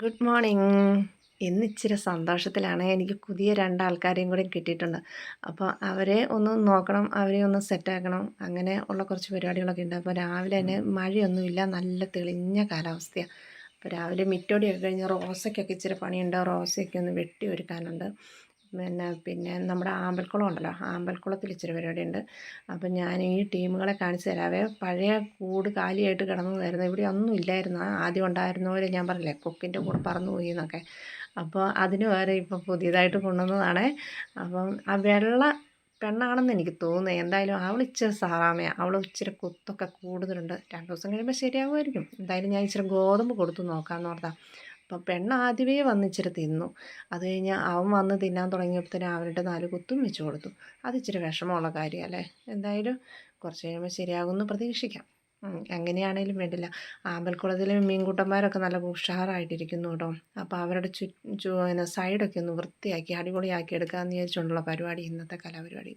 Good morning. ഇന്ന് ഇച്ചിരി സന്തോഷത്തിലാണ്. എനിക്ക് പുതിയ 2 ആൾക്കാരെയും കൂടി കിട്ടിയിട്ടുണ്ട്. അപ്പോൾ അവരെ ഒന്ന് നോക്കണം, അവരെ ഒന്ന് സെറ്റാക്കണം. അങ്ങനെ ഉള്ള കുറച്ച് പരിപാടികളൊക്കെ ഉണ്ട്. അപ്പോൾ രാവിലെ തന്നെ മഴയൊന്നുമില്ല, നല്ല തെളിഞ്ഞ കാലാവസ്ഥയാണ്. അപ്പോൾ രാവിലെ മിറ്റോടിയൊക്കെ കഴിഞ്ഞ് റോസയ്ക്കൊക്കെ ഇച്ചിരി പണിയുണ്ട്. റോസയൊക്കെ ഒന്ന് വെട്ടി ഒരുക്കാനുണ്ട്. പിന്നെ നമ്മുടെ ആമ്പൽക്കുളം ഉണ്ടല്ലോ, ആമ്പൽക്കുളത്തിൽ ഇച്ചിരി പരിപാടിയുണ്ട്. അപ്പം ഞാൻ ഈ ടീമുകളെ കാണിച്ചു തരാവേ. പഴയ കൂട് കാലിയായിട്ട് കിടന്നതായിരുന്നു, ഇവിടെ ഒന്നും ഇല്ലായിരുന്നു. ആദ്യം ഉണ്ടായിരുന്ന പോലെ ഞാൻ പറഞ്ഞില്ലേ, കൊക്കിൻ്റെ കൂടെ പറന്നു പോയി എന്നൊക്കെ. അപ്പോൾ അതിന് വേറെ ഇപ്പം പുതിയതായിട്ട് കൊണ്ടുവന്നതാണേ. അപ്പം ആ വെള്ള പെണ്ണാണെന്ന് എനിക്ക് തോന്നുന്നത്. എന്തായാലും അവൾ ഇച്ചിരി സാറാമയാണ്, അവൾ ഇച്ചിരി കുത്തൊക്കെ കൂടുതലുണ്ട്. 2 ദിവസം കഴിയുമ്പോൾ ശരിയാകുമായിരിക്കും. എന്തായാലും ഞാൻ ഇച്ചിരി ഗോതമ്പ് കൊടുത്തു നോക്കാമെന്ന് ഓർത്താൽ. അപ്പം പെണ്ണ് ആദ്യമേ വന്ന് ഇച്ചിരി തിന്നു. അത് കഴിഞ്ഞ് അവൻ വന്ന് തിന്നാൻ തുടങ്ങിയപ്പോഴത്തേനും അവരുടെ 4 കുത്തും വെച്ച് കൊടുത്തു. അത് ഇച്ചിരി വിഷമമുള്ള കാര്യമല്ലേ. എന്തായാലും കുറച്ച് കഴിയുമ്പോൾ ശരിയാകുമെന്ന് പ്രതീക്ഷിക്കാം. എങ്ങനെയാണേലും വേണ്ടില്ല. ആമ്പൽക്കുളത്തിലെ മീൻകൂട്ടന്മാരൊക്കെ നല്ല ഉഷാറായിട്ടിരിക്കുന്നു കേട്ടോ. അപ്പോൾ അവരുടെ സൈഡൊക്കെ ഒന്ന് വൃത്തിയാക്കി അടിപൊളിയാക്കി എടുക്കാമെന്ന് വിചാരിച്ചുകൊണ്ടുള്ള പരിപാടി, ഇന്നത്തെ കലാപരിപാടി.